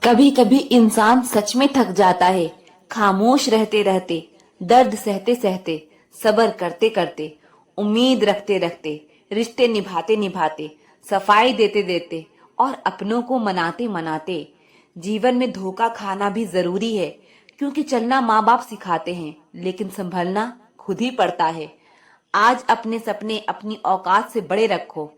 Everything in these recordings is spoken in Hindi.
कभी कभी इंसान सच में थक जाता है, खामोश रहते रहते, दर्द सहते सहते, सब्र करते करते, उम्मीद रखते रखते, रिश्ते निभाते निभाते, सफाई देते देते और अपनों को मनाते मनाते। जीवन में धोखा खाना भी जरूरी है, क्योंकि चलना माँ बाप सिखाते हैं, लेकिन संभलना खुद ही पड़ता है। आज अपने सपने अपनी औकात से बड़े रखो,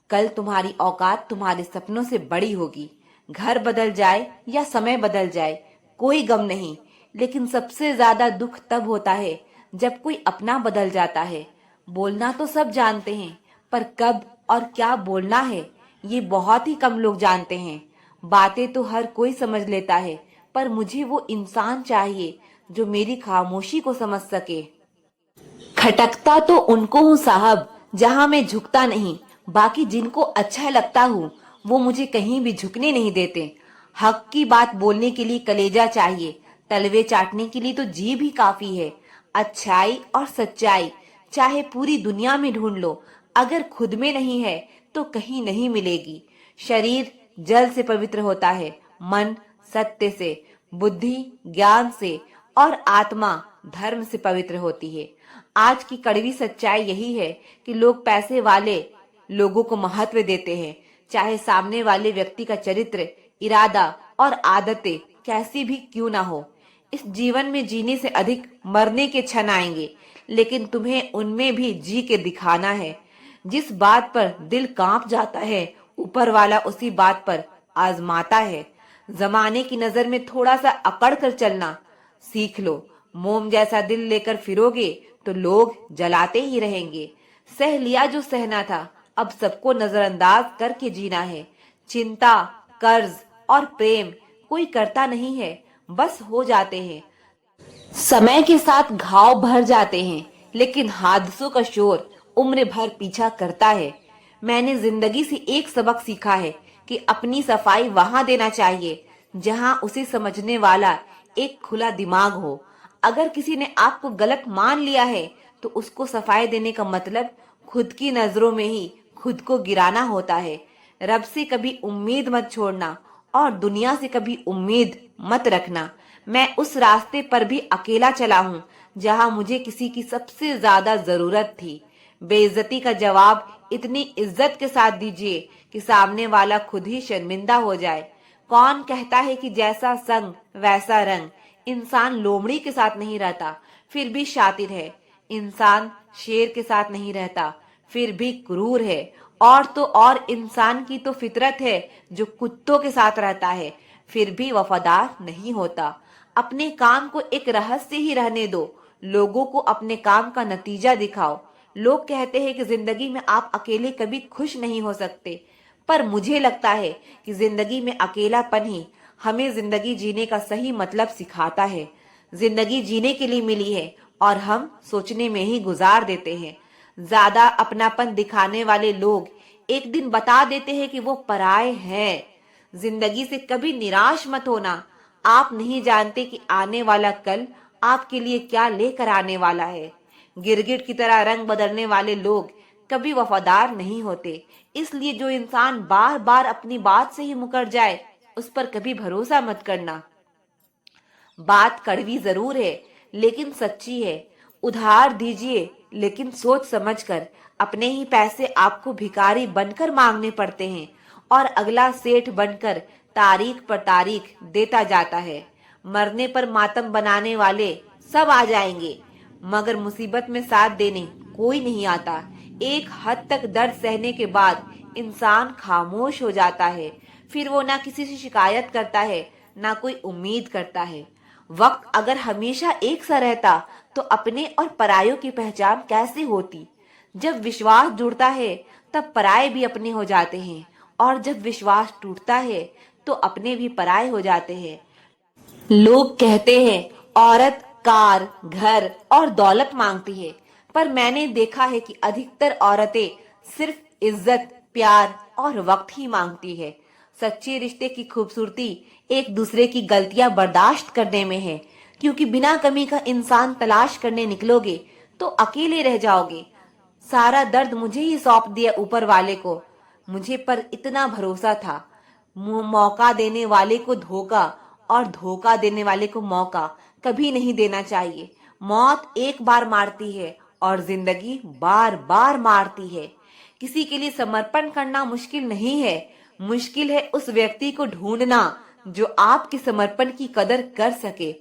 कल तुम्हारी औकात तुम्हारे सपनों से बड़ी होगी। घर बदल जाए या समय बदल जाए, कोई गम नहीं, लेकिन सबसे ज्यादा दुख तब होता है जब कोई अपना बदल जाता है। बोलना तो सब जानते हैं, पर कब और क्या बोलना है, ये बहुत ही कम लोग जानते हैं। बातें तो हर कोई समझ लेता है, पर मुझे वो इंसान चाहिए जो मेरी खामोशी को समझ सके। खटकता तो उनको हूँ साहब, जहाँ मैं झुकता नहीं। बाकी जिनको अच्छा लगता हूँ, वो मुझे कहीं भी झुकने नहीं देते। हक की बात बोलने के लिए कलेजा चाहिए, तलवे चाटने के लिए तो जीभ ही काफी है। अच्छाई और सच्चाई चाहे पूरी दुनिया में ढूंढ लो, अगर खुद में नहीं है तो कहीं नहीं मिलेगी। शरीर जल से पवित्र होता है, मन सत्य से, बुद्धि ज्ञान से और आत्मा धर्म से पवित्र होती है। आज की कड़वी सच्चाई यही है कि लोग पैसे वाले लोगों को महत्व देते हैं, चाहे सामने वाले व्यक्ति का चरित्र, इरादा और आदतें कैसी भी क्यों ना हो। इस जीवन में जीने से अधिक मरने के क्षण आएंगे, लेकिन तुम्हें उनमें भी जी के दिखाना है। जिस बात पर दिल कांप जाता है, ऊपर वाला उसी बात पर आजमाता है। जमाने की नजर में थोड़ा सा अकड़ कर चलना सीख लो। मोम जैसा दिल लेकर फिरोगे तो लोग जलाते ही रहेंगे। सह लिया जो सहना था, अब सबको नजरअंदाज करके जीना है। चिंता, कर्ज और प्रेम कोई करता नहीं है, बस हो जाते हैं। समय के साथ घाव भर जाते हैं, लेकिन हादसों का शोर उम्र भर पीछा करता है। मैंने जिंदगी से एक सबक सीखा है कि अपनी सफाई वहां देना चाहिए जहां उसे समझने वाला एक खुला दिमाग हो। अगर किसी ने आपको गलत मान लिया है, तो उसको सफाई देने का मतलब खुद की नजरों में ही खुद को गिराना होता है। रब से कभी उम्मीद मत छोड़ना और दुनिया से कभी उम्मीद मत रखना। मैं उस रास्ते पर भी अकेला चला हूँ जहाँ मुझे किसी की सबसे ज्यादा जरूरत थी। बेइज्जती का जवाब इतनी इज्जत के साथ दीजिए कि सामने वाला खुद ही शर्मिंदा हो जाए। कौन कहता है कि जैसा संग वैसा रंग। इंसान लोमड़ी के साथ नहीं रहता, फिर भी शातिर है। इंसान शेर के साथ नहीं रहता, फिर भी क्रूर है। और तो और इंसान की तो फितरत है जो कुत्तों के साथ रहता है, फिर भी वफादार नहीं होता। अपने काम को एक रहस्य ही रहने दो, लोगों को अपने काम का नतीजा दिखाओ। लोग कहते हैं कि जिंदगी में आप अकेले कभी खुश नहीं हो सकते, पर मुझे लगता है कि जिंदगी में अकेलापन ही हमें जिंदगी जीने का सही मतलब सिखाता है। जिंदगी जीने के लिए मिली है और हम सोचने में ही गुजार देते हैं। ज्यादा अपनापन दिखाने वाले लोग एक दिन बता देते हैं कि वो पराये हैं। जिंदगी से कभी निराश मत होना। आप नहीं जानते कि आने वाला कल आपके लिए क्या लेकर आने वाला है। गिरगिट की तरह रंग बदलने वाले लोग कभी वफादार नहीं होते। इसलिए जो इंसान बार बार अपनी बात से ही मुकर जाए, उस पर कभी भरोसा मत करना। बात कड़वी जरूर है, लेकिन सच्ची है। उधार दीजिए, लेकिन सोच समझकर। अपने ही पैसे आपको भिखारी बनकर मांगने पड़ते हैं और अगला सेठ बनकर तारीख पर तारीख देता जाता है। मरने पर मातम बनाने वाले सब आ जाएंगे, मगर मुसीबत में साथ देने कोई नहीं आता। एक हद तक दर्द सहने के बाद इंसान खामोश हो जाता है। फिर वो ना किसी से शिकायत करता है, ना कोई उम्मीद करता है। वक्त अगर हमेशा एक सा रहता, तो अपने और परायों की पहचान कैसे होती। जब विश्वास जुड़ता है, तब पराये भी अपने हो जाते हैं, और जब विश्वास टूटता है, तो अपने भी पराये हो जाते हैं। लोग कहते हैं औरत कार, घर और दौलत मांगती है, पर मैंने देखा है कि अधिकतर औरतें सिर्फ इज्जत, प्यार और वक्त ही मांगती है। सच्चे रिश्ते की खूबसूरती एक दूसरे की गलतियां बर्दाश्त करने में है, क्योंकि बिना कमी का इंसान तलाश करने निकलोगे तो अकेले रह जाओगे। सारा दर्द मुझे ही सौंप दिया ऊपर वाले को। मुझे पर इतना भरोसा था। मौका देने वाले को धोखा और धोखा देने वाले को मौका कभी नहीं देना चाहिए। मौत एक बार मारती है और जिंदगी बार बार मारती है। किसी के लिए समर्पण करना मुश्किल नहीं है, मुश्किल है उस व्यक्ति को ढूंढना जो आपके समर्पण की कदर कर सके।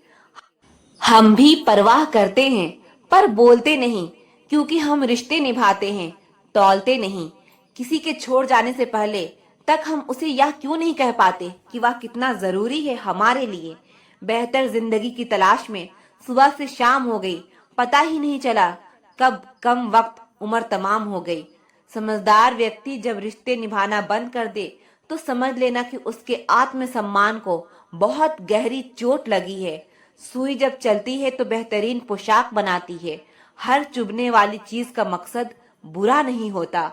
हम भी परवाह करते हैं पर बोलते नहीं, क्योंकि हम रिश्ते निभाते हैं, तौलते नहीं। किसी के छोड़ जाने से पहले तक हम उसे यह क्यों नहीं कह पाते कि वह कितना जरूरी है हमारे लिए। बेहतर जिंदगी की तलाश में सुबह से शाम हो गई, पता ही नहीं चला कब कम वक्त उम्र तमाम हो गई। समझदार व्यक्ति जब रिश्ते निभाना बंद कर दे तो समझ लेना कि उसके आत्मसम्मान को बहुत गहरी चोट लगी है। सुई जब चलती है तो बेहतरीन पोशाक बनाती है। हर चुभने वाली चीज का मकसद बुरा नहीं होता।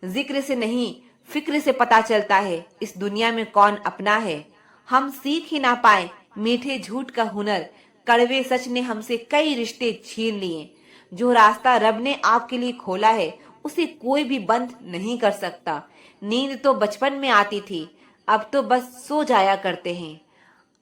जिक्र से नहीं, फिक्र से पता चलता है इस दुनिया में कौन अपना है। हम सीख ही ना पाए मीठे झूठ का हुनर, कड़वे सच ने हमसे कई रिश्ते छीन लिए। जो रास्ता रब ने आपके लिए खोला है उसे कोई भी बंद नहीं कर सकता। नींद तो बचपन में आती थी, अब तो बस सो जाया करते हैं।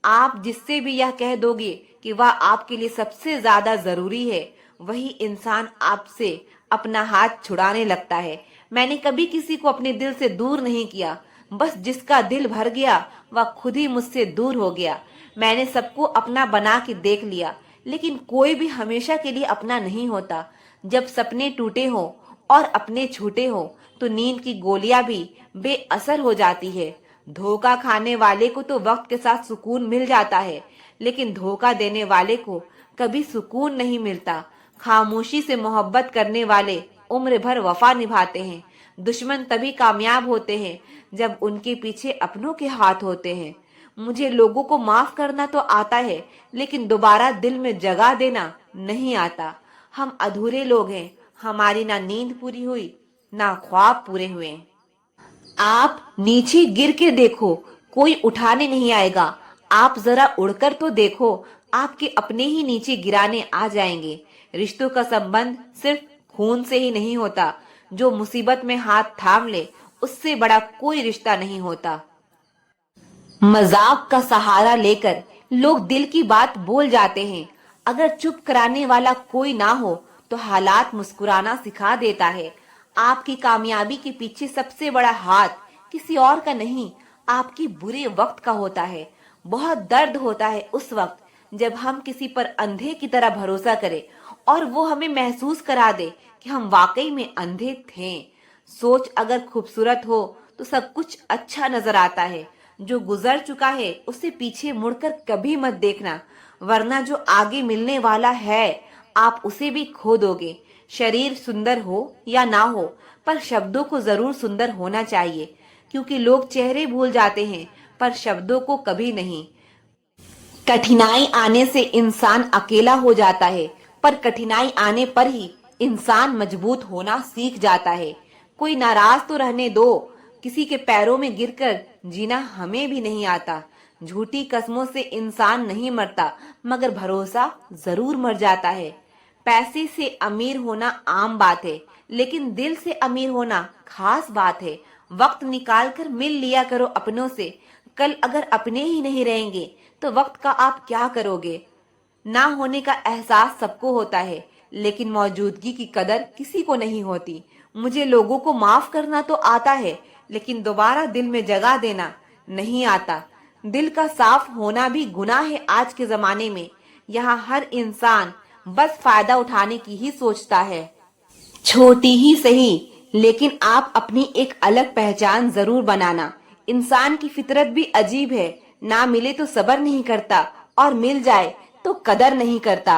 आप जिससे भी यह कह दोगे कि वह आपके लिए सबसे ज्यादा जरूरी है, वही इंसान आपसे अपना हाथ छुड़ाने लगता है। मैंने कभी किसी को अपने दिल से दूर नहीं किया, बस जिसका दिल भर गया वह खुद ही मुझसे दूर हो गया। मैंने सबको अपना बना के देख लिया, लेकिन कोई भी हमेशा के लिए अपना नहीं होता। जब सपने टूटे हो और अपने छूटे हो तो नींद की गोलियां भी बेअसर हो जाती है। धोखा खाने वाले को तो वक्त के साथ सुकून मिल जाता है, लेकिन धोखा देने वाले को कभी सुकून नहीं मिलता। खामोशी से मोहब्बत करने वाले उम्र भर वफा निभाते हैं। दुश्मन तभी कामयाब होते हैं जब उनके पीछे अपनों के हाथ होते हैं। मुझे लोगों को माफ करना तो आता है, लेकिन दोबारा दिल में जगह देना नहीं आता। हम अधूरे लोग हैं, हमारी ना नींद पूरी हुई ना ख्वाब पूरे हुए। आप नीचे गिर के देखो, कोई उठाने नहीं आएगा। आप जरा उड़कर तो देखो, आपके अपने ही नीचे गिराने आ जाएंगे। रिश्तों का संबंध सिर्फ खून से ही नहीं होता। जो मुसीबत में हाथ थाम ले उससे बड़ा कोई रिश्ता नहीं होता। मजाक का सहारा लेकर लोग दिल की बात बोल जाते हैं। अगर चुप कराने वाला कोई ना हो तो हालात मुस्कुराना सिखा देता है। आपकी कामयाबी के पीछे सबसे बड़ा हाथ किसी और का नहीं, आपकी बुरे वक्त का होता है। बहुत दर्द होता है उस वक्त जब हम किसी पर अंधे की तरह भरोसा करें और वो हमें महसूस करा दे कि हम वाकई में अंधे थे। सोच अगर खूबसूरत हो तो सब कुछ अच्छा नजर आता है। जो गुजर चुका है उसे पीछे मुड़कर कभी मत देखना, वरना जो आगे मिलने वाला है आप उसे भी खो दोगे। शरीर सुंदर हो या ना हो, पर शब्दों को जरूर सुंदर होना चाहिए, क्योंकि लोग चेहरे भूल जाते हैं पर शब्दों को कभी नहीं। कठिनाई आने से इंसान अकेला हो जाता है, पर कठिनाई आने पर ही इंसान मजबूत होना सीख जाता है। कोई नाराज तो रहने दो, किसी के पैरों में गिरकर जीना हमें भी नहीं आता। झूठी कस्मों से इंसान नहीं मरता, मगर भरोसा जरूर मर जाता है। पैसे से अमीर होना आम बात है, लेकिन दिल से अमीर होना खास बात है। वक्त निकाल कर मिल लिया करो अपनों से। कल अगर अपने ही नहीं रहेंगे तो वक्त का आप क्या करोगे। ना होने का एहसास सबको होता है, लेकिन मौजूदगी की कदर किसी को नहीं होती। मुझे लोगों को माफ करना तो आता है, लेकिन दोबारा दिल में जगह देना नहीं आता। दिल का साफ होना भी गुनाह है आज के जमाने में। यहाँ हर इंसान बस फायदा उठाने की ही सोचता है। छोटी ही सही, लेकिन आप अपनी एक अलग पहचान जरूर बनाना। इंसान की फितरत भी अजीब है, ना मिले तो सब्र नहीं करता और मिल जाए तो कदर नहीं करता।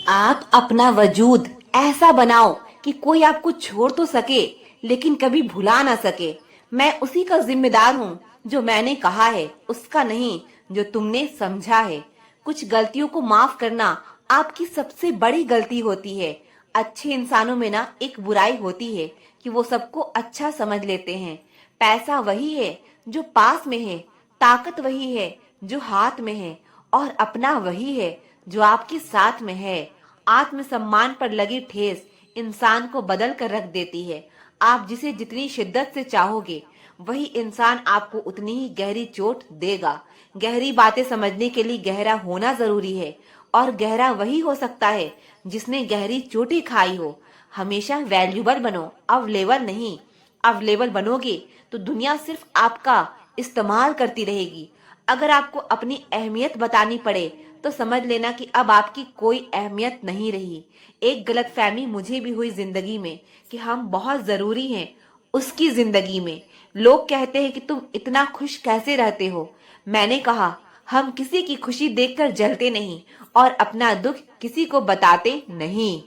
आप अपना वजूद ऐसा बनाओ कि कोई आपको छोड़ तो सके लेकिन कभी भुला ना सके। मैं उसी का जिम्मेदार हूँ जो मैंने कहा है, उसका नहीं जो तुमने समझा है। कुछ गलतियों को माफ करना आपकी सबसे बड़ी गलती होती है। अच्छे इंसानों में ना एक बुराई होती है कि वो सबको अच्छा समझ लेते हैं। पैसा वही है जो पास में है, ताकत वही है जो हाथ में है, और अपना वही है जो आपके साथ में है। आत्मसम्मान पर लगी ठेस इंसान को बदल कर रख देती है। आप जिसे जितनी शिद्दत से चाहोगे वही इंसान आपको उतनी ही गहरी चोट देगा। गहरी बातें समझने के लिए गहरा होना जरूरी है, और गहरा वही हो सकता है जिसने गहरी चोटें खाई हो। हमेशा वैल्यूबल बनो, अवेलेबल नहीं। अवेलेबल बनोगे तो दुनिया सिर्फ आपका इस्तेमाल करती रहेगी। अगर आपको अपनी अहमियत बतानी पड़े तो समझ लेना कि अब आपकी कोई अहमियत नहीं रही। एक गलतफहमी मुझे भी हुई जिंदगी में कि हम बहुत जरूरी हैं उसकी जिंदगी में। लोग कहते हैं कि तुम इतना खुश कैसे रहते हो। मैंने कहा, हम किसी की खुशी देखकर जलते नहीं और अपना दुख किसी को बताते नहीं।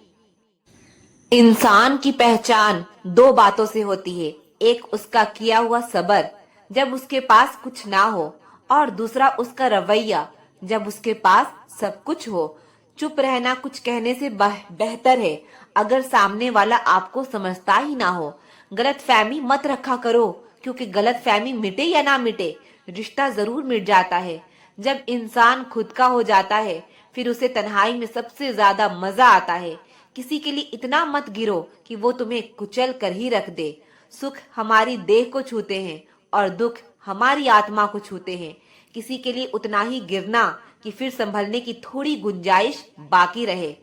इंसान की पहचान दो बातों से होती है, एक उसका किया हुआ सब्र जब उसके पास कुछ ना हो, और दूसरा उसका रवैया जब उसके पास सब कुछ हो। चुप रहना कुछ कहने से बेहतर है अगर सामने वाला आपको समझता ही ना हो। गलतफहमी मत रखा करो, क्योंकि गलतफहमी मिटे या ना मिटे, रिश्ता जरूर मिट जाता है। जब इंसान खुद का हो जाता है फिर उसे तन्हाई में सबसे ज्यादा मजा आता है। किसी के लिए इतना मत गिरो कि वो तुम्हें कुचल कर ही रख दे। सुख हमारी देह को छूते हैं और दुख हमारी आत्मा को छूते हैं। किसी के लिए उतना ही गिरना कि फिर संभलने की थोड़ी गुंजाइश बाकी रहे।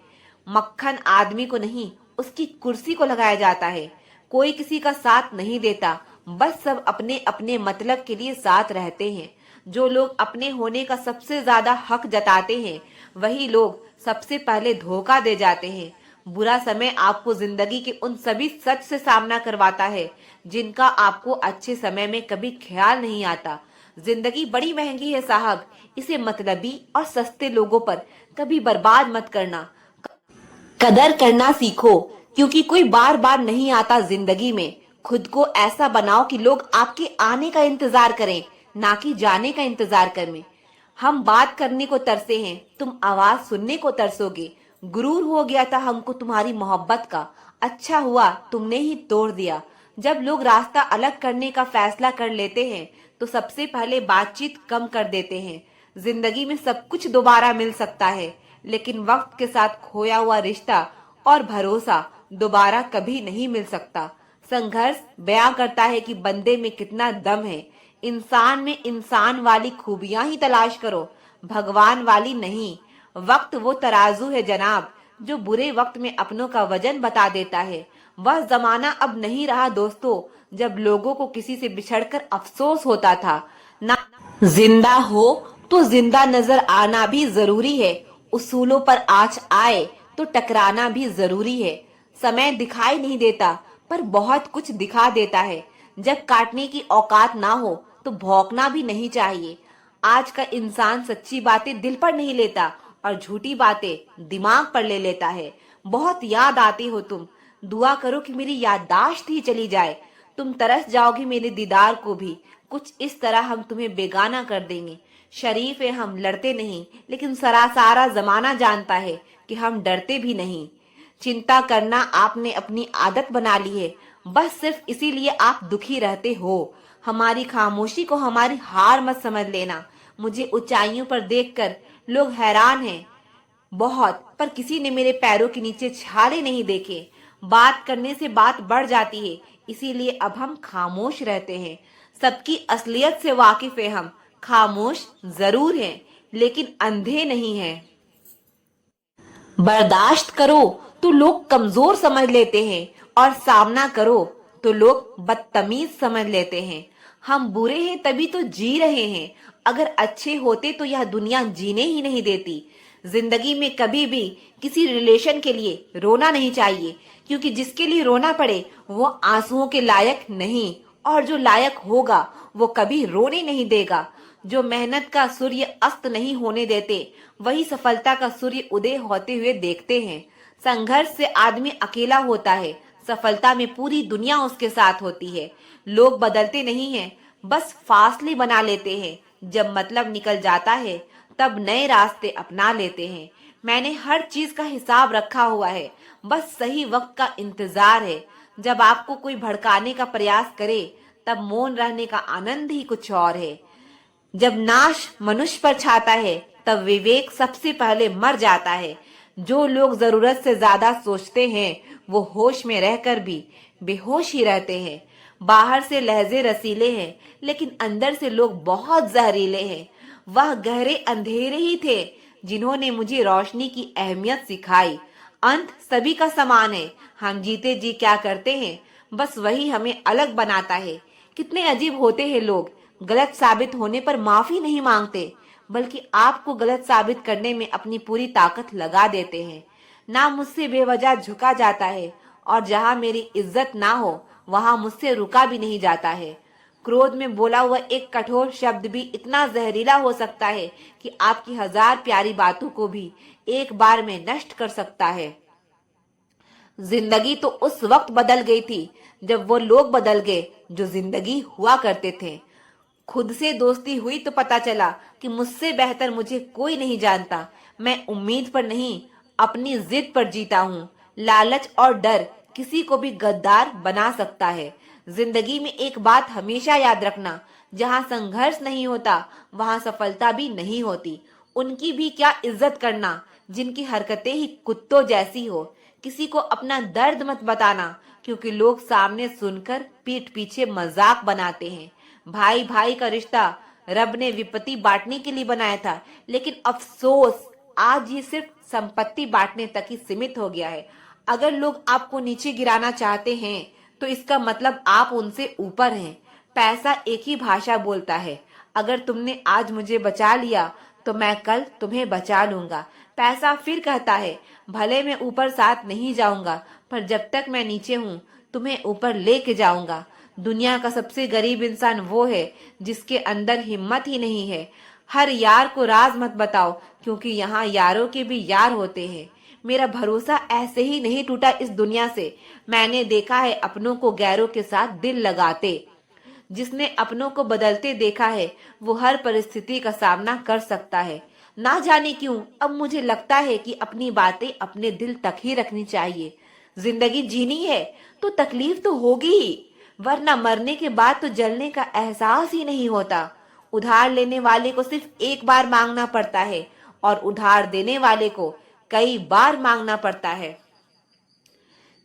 मक्खन आदमी को नहीं, उसकी कुर्सी को लगाया जाता है। कोई किसी का साथ नहीं देता, बस सब अपने अपने मतलब के लिए साथ रहते हैं। जो लोग अपने होने का सबसे ज्यादा हक जताते हैं वही लोग सबसे पहले धोखा दे जाते हैं। बुरा समय आपको जिंदगी के उन सभी सच से सामना करवाता है जिनका आपको अच्छे समय में कभी ख्याल नहीं आता। जिंदगी बड़ी महंगी है साहब, इसे मतलबी और सस्ते लोगों पर कभी बर्बाद मत करना। कदर करना सीखो, क्योंकि कोई बार बार नहीं आता जिंदगी में। खुद को ऐसा बनाओ कि लोग आपके आने का इंतजार करें, ना कि जाने का इंतजार करें। हम बात करने को तरसे हैं, तुम आवाज सुनने को तरसोगे। गुरूर हो गया था हमको तुम्हारी मोहब्बत का, अच्छा हुआ तुमने ही तोड़ दिया। जब लोग रास्ता अलग करने का फैसला कर लेते हैं तो सबसे पहले बातचीत कम कर देते हैं। जिंदगी में सब कुछ दोबारा मिल सकता है, लेकिन वक्त के साथ खोया हुआ रिश्ता और भरोसा दोबारा कभी नहीं मिल सकता। संघर्ष बयां करता है कि बंदे में कितना दम है। इंसान में इंसान वाली खूबियां ही तलाश करो, भगवान वाली नहीं। वक्त वो तराजू है जनाब, जो बुरे वक्त में अपनों का वजन बता देता है। वह जमाना अब नहीं रहा दोस्तों, जब लोगों को किसी से बिछड़कर अफसोस होता था। ना जिंदा हो तो जिंदा नजर आना भी जरूरी है। उसूलों पर आँच आए तो टकराना भी जरूरी है। समय दिखाई नहीं देता पर बहुत कुछ दिखा देता है। जब काटने की औकात ना हो तो भौंकना भी नहीं चाहिए। आज का इंसान सच्ची बातें दिल पर नहीं लेता और झूठी बातें दिमाग पर ले लेता है। बहुत याद आती हो तुम, दुआ करो कि मेरी याददाश्त ही चली जाए। तुम तरस जाओगी मेरे दीदार को भी। कुछ इस तरह हम तुम्हें बेगाना कर देंगे। शरीफ है हम, लड़ते नहीं, लेकिन सारा जमाना जानता है कि हम डरते भी नहीं। चिंता करना आपने अपनी आदत बना ली है, बस सिर्फ इसीलिए आप दुखी रहते हो। हमारी खामोशी को हमारी हार मत समझ लेना। मुझे ऊंचाइयों पर देखकर लोग हैरान हैं बहुत, पर किसी ने मेरे पैरों के नीचे छाले नहीं देखे। बात करने से बात बढ़ जाती है, इसीलिए अब हम खामोश रहते हैं। सबकी असलियत से वाकिफ है हम, खामोश जरूर हैं लेकिन अंधे नहीं हैं। बर्दाश्त करो तो लोग कमजोर समझ लेते हैं, और सामना करो तो लोग बदतमीज समझ लेते हैं। हम बुरे हैं तभी तो जी रहे हैं, अगर अच्छे होते तो यह दुनिया जीने ही नहीं देती। जिंदगी में कभी भी किसी रिलेशन के लिए रोना नहीं चाहिए, क्योंकि जिसके लिए रोना पड़े वो आंसुओं के लायक नहीं, और जो लायक होगा वो कभी रोने नहीं देगा। जो मेहनत का सूर्य अस्त नहीं होने देते वही सफलता का सूर्य उदय होते हुए देखते हैं। संघर्ष से आदमी अकेला होता है, सफलता में पूरी दुनिया उसके साथ होती है। लोग बदलते नहीं हैं, बस फासले बना लेते हैं। जब मतलब निकल जाता है तब नए रास्ते अपना लेते हैं। मैंने हर चीज का हिसाब रखा हुआ है, बस सही वक्त का इंतजार है। जब आपको कोई भड़काने का प्रयास करे तब मौन रहने का आनंद ही कुछ और है। जब नाश मनुष्य पर छाता है तब विवेक सबसे पहले मर जाता है। जो लोग जरूरत से ज्यादा सोचते हैं वो होश में रहकर भी बेहोश ही रहते हैं। बाहर से लहजे रसीले हैं, लेकिन अंदर से लोग बहुत जहरीले हैं। वह गहरे अंधेरे ही थे जिन्होंने मुझे रोशनी की अहमियत सिखाई। अंत सभी का समान है। हम जीते जी क्या करते हैं, बस वही हमें अलग बनाता है। कितने अजीब होते हैं लोग, गलत साबित होने पर माफी नहीं मांगते, बल्कि आपको गलत साबित करने में अपनी पूरी ताकत लगा देते हैं। ना मुझसे बेवजह झुका जाता है, और जहां मेरी इज्जत ना हो वहां मुझसे रुका भी नहीं जाता है। क्रोध में बोला हुआ एक कठोर शब्द भी इतना जहरीला हो सकता है कि आपकी 1000 प्यारी बातों को भी एक बार में नष्ट कर सकता है। जिंदगी तो उस वक्त बदल गई थी जब वो लोग बदल गए जो जिंदगी हुआ करते थे। खुद से दोस्ती हुई तो पता चला कि मुझसे बेहतर मुझे कोई नहीं जानता। मैं उम्मीद पर नहीं, अपनी जिद पर जीता हूँ। लालच और डर किसी को भी गद्दार बना सकता है। जिंदगी में एक बात हमेशा याद रखना, जहाँ संघर्ष नहीं होता वहाँ सफलता भी नहीं होती। उनकी भी क्या इज्जत करना जिनकी हरकतें ही कुत्तों जैसी हो। किसी को अपना दर्द मत बताना, क्योंकि लोग सामने सुनकर पीठ पीछे मजाक बनाते हैं। भाई भाई का रिश्ता रब ने विपत्ति बांटने के लिए बनाया था, लेकिन अफसोस आज ये सिर्फ संपत्ति बांटने तक ही सीमित हो गया है। अगर लोग आपको नीचे गिराना चाहते हैं तो इसका मतलब आप उनसे ऊपर हैं। पैसा एक ही भाषा बोलता है। अगर तुमने आज मुझे बचा लिया तो मैं कल तुम्हें बचा लूंगा। पैसा फिर कहता है, भले मैं ऊपर साथ नहीं जाऊंगा, पर जब तक मैं नीचे हूँ तुम्हें ऊपर लेके जाऊंगा। दुनिया का सबसे गरीब इंसान वो है जिसके अंदर हिम्मत ही नहीं है। हर यार को राज मत बताओ, क्योंकि यहाँ यारों के भी यार होते हैं। मेरा भरोसा ऐसे ही नहीं टूटा इस दुनिया से। मैंने देखा है अपनों को गैरों के साथ दिल लगाते। जिसने अपनों को बदलते देखा है वो हर परिस्थिति का सामना कर सकता है। ना जाने क्यों अब मुझे लगता है कि अपनी बातें अपने दिल तक ही रखनी चाहिए। जिंदगी जीनी है तो तकलीफ तो होगी ही, वरना मरने के बाद तो जलने का एहसास ही नहीं होता। उधार लेने वाले को सिर्फ एक बार मांगना पड़ता है, और उधार देने वाले को कई बार मांगना पड़ता है।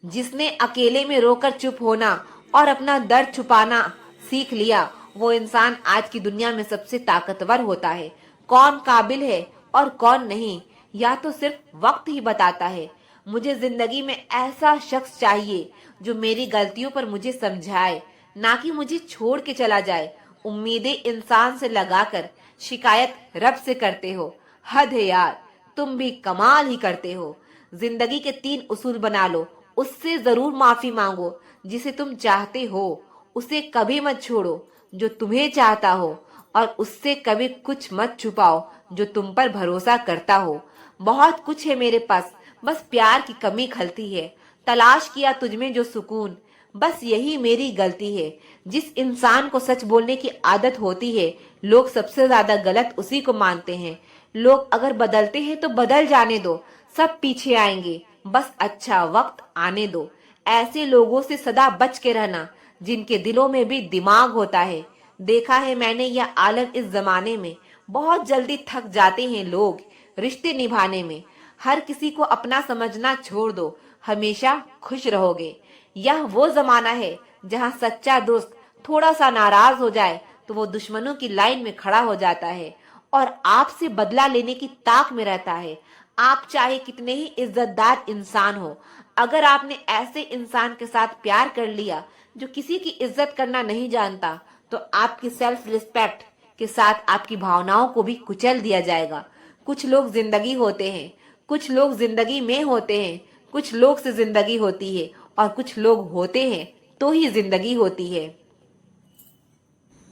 जिसने अकेले में रोकर चुप होना और अपना दर्द छुपाना सीख लिया, वो इंसान आज की दुनिया में सबसे ताकतवर होता है। कौन काबिल है और कौन नहीं, या तो सिर्फ वक्त ही बताता है। मुझे जिंदगी में ऐसा शख्स चाहिए जो मेरी गलतियों पर मुझे समझाए, ना कि मुझे छोड़ के चला जाए। उम्मीदें इंसान से लगाकर शिकायत रब से करते हो। हद है यार, तुम भी कमाल ही करते हो। जिंदगी के 3 उसूल बना लो। उससे जरूर माफी मांगो जिसे तुम चाहते हो, उसे कभी मत छोड़ो जो तुम्हें चाहता हो, और उससे कभी कुछ मत छुपाओ जो तुम पर भरोसा करता हो। बहुत कुछ है मेरे पास, बस प्यार की कमी खलती है। तलाश किया तुझमें जो सुकून, बस यही मेरी गलती है। जिस इंसान को सच बोलने की आदत होती है, लोग सबसे ज्यादा गलत उसी को मानते हैं। लोग अगर बदलते हैं तो बदल जाने दो, सब पीछे आएंगे, बस अच्छा वक्त आने दो। ऐसे लोगों से सदा बच के रहना जिनके दिलों में भी दिमाग होता है। देखा है मैंने यह आलम इस जमाने में, बहुत जल्दी थक जाते हैं लोग रिश्ते निभाने में। हर किसी को अपना समझना छोड़ दो, हमेशा खुश रहोगे। यह वो जमाना है जहाँ सच्चा दोस्त थोड़ा सा नाराज हो जाए तो वो दुश्मनों की लाइन में खड़ा हो जाता है और आपसे बदला लेने की ताक में रहता है। आप चाहे कितने ही इज्जतदार इंसान हो, अगर आपने ऐसे इंसान के साथ प्यार कर लिया जो किसी की इज्जत करना नहीं जानता, तो आपकी सेल्फ रिस्पेक्ट के साथ आपकी भावनाओं को भी कुचल दिया जाएगा। कुछ लोग जिंदगी होते हैं, कुछ लोग जिंदगी में होते हैं, कुछ लोग से जिंदगी होती है, और कुछ लोग होते हैं तो ही जिंदगी होती है।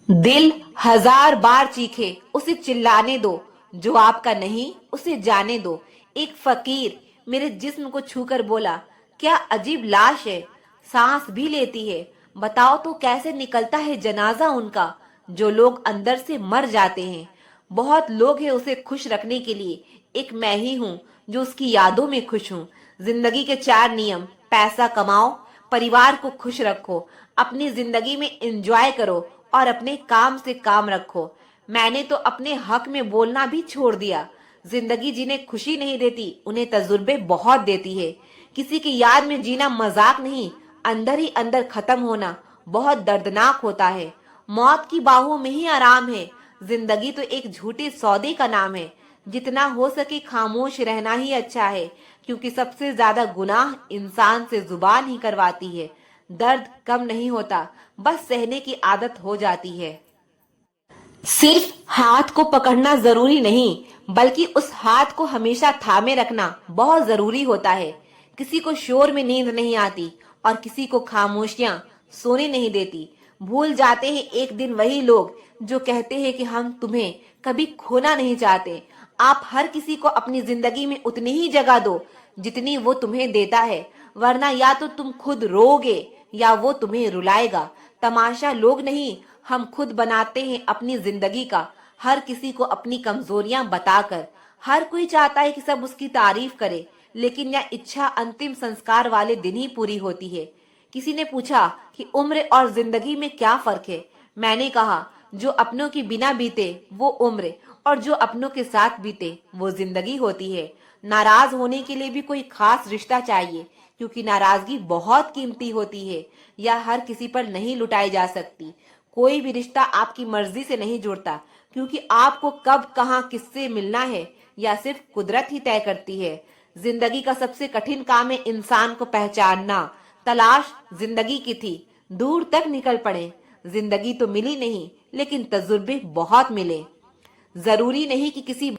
दिल 1000 बार चीखे, उसे चिल्लाने दो। जो आपका नहीं उसे जाने दो। एक फकीर मेरे जिस्म को छूकर बोला, क्या अजीब लाश है, सांस भी लेती है। बताओ तो कैसे निकलता है जनाजा उनका, जो लोग अंदर से मर जाते हैं। बहुत लोग हैं उसे खुश रखने के लिए, एक मैं ही हूँ जो उसकी यादों में खुश हूँ। जिंदगी के 4 नियम: पैसा कमाओ, परिवार को खुश रखो, अपनी जिंदगी में एंजॉय करो, और अपने काम से काम रखो। मैंने तो अपने हक में बोलना भी छोड़ दिया। जिंदगी जिन्हें खुशी नहीं देती उन्हें तजुर्बे बहुत देती है। किसी की याद में जीना मजाक नहीं, अंदर ही अंदर खत्म होना बहुत दर्दनाक होता है। मौत की बाहों में ही आराम है। जिंदगी तो एक झूठे सौदे का नाम है। जितना हो सके खामोश रहना ही अच्छा है, क्योंकि सबसे ज्यादा गुनाह इंसान से जुबान ही करवाती है। दर्द कम नहीं होता, बस सहने की आदत हो जाती है। सिर्फ हाथ को पकड़ना जरूरी नहीं, बल्कि उस हाथ को हमेशा थामे रखना बहुत जरूरी होता है। किसी को शोर में नींद नहीं आती और किसी को खामोशियां सोने नहीं देती। भूल जाते हैं एक दिन वही लोग जो कहते हैं कि हम तुम्हें कभी खोना नहीं चाहते। आप हर किसी को अपनी जिंदगी में उतनी ही जगह दो जितनी वो तुम्हें देता है, वरना या तो तुम खुद रोओगे या वो तुम्हें रुलाएगा। तमाशा लोग नहीं, हम खुद बनाते हैं अपनी जिंदगी का, हर किसी को अपनी कमजोरियां बताकर। हर कोई चाहता है कि सब उसकी तारीफ करे, लेकिन यह इच्छा अंतिम संस्कार वाले दिन ही पूरी होती है। किसी ने पूछा कि उम्र और जिंदगी में क्या फर्क है। मैंने कहा, जो अपनों की बिना बीते वो उम्र, और जो अपनों के साथ बीते वो जिंदगी होती है। नाराज होने के लिए भी कोई खास रिश्ता चाहिए, क्योंकि नाराजगी बहुत कीमती होती है। यह हर किसी पर नहीं लुटाई जा सकती। कोई भी रिश्ता आपकी मर्जी से नहीं जुड़ता, क्योंकि आपको कब कहां किससे मिलना है या सिर्फ कुदरत ही तय करती है। जिंदगी का सबसे कठिन काम है इंसान को पहचानना। तलाश जिंदगी की थी, दूर तक निकल पड़े। जिंदगी तो मिली नहीं, लेकिन तजुर्बे बहुत मिले। जरूरी नहीं कि किसी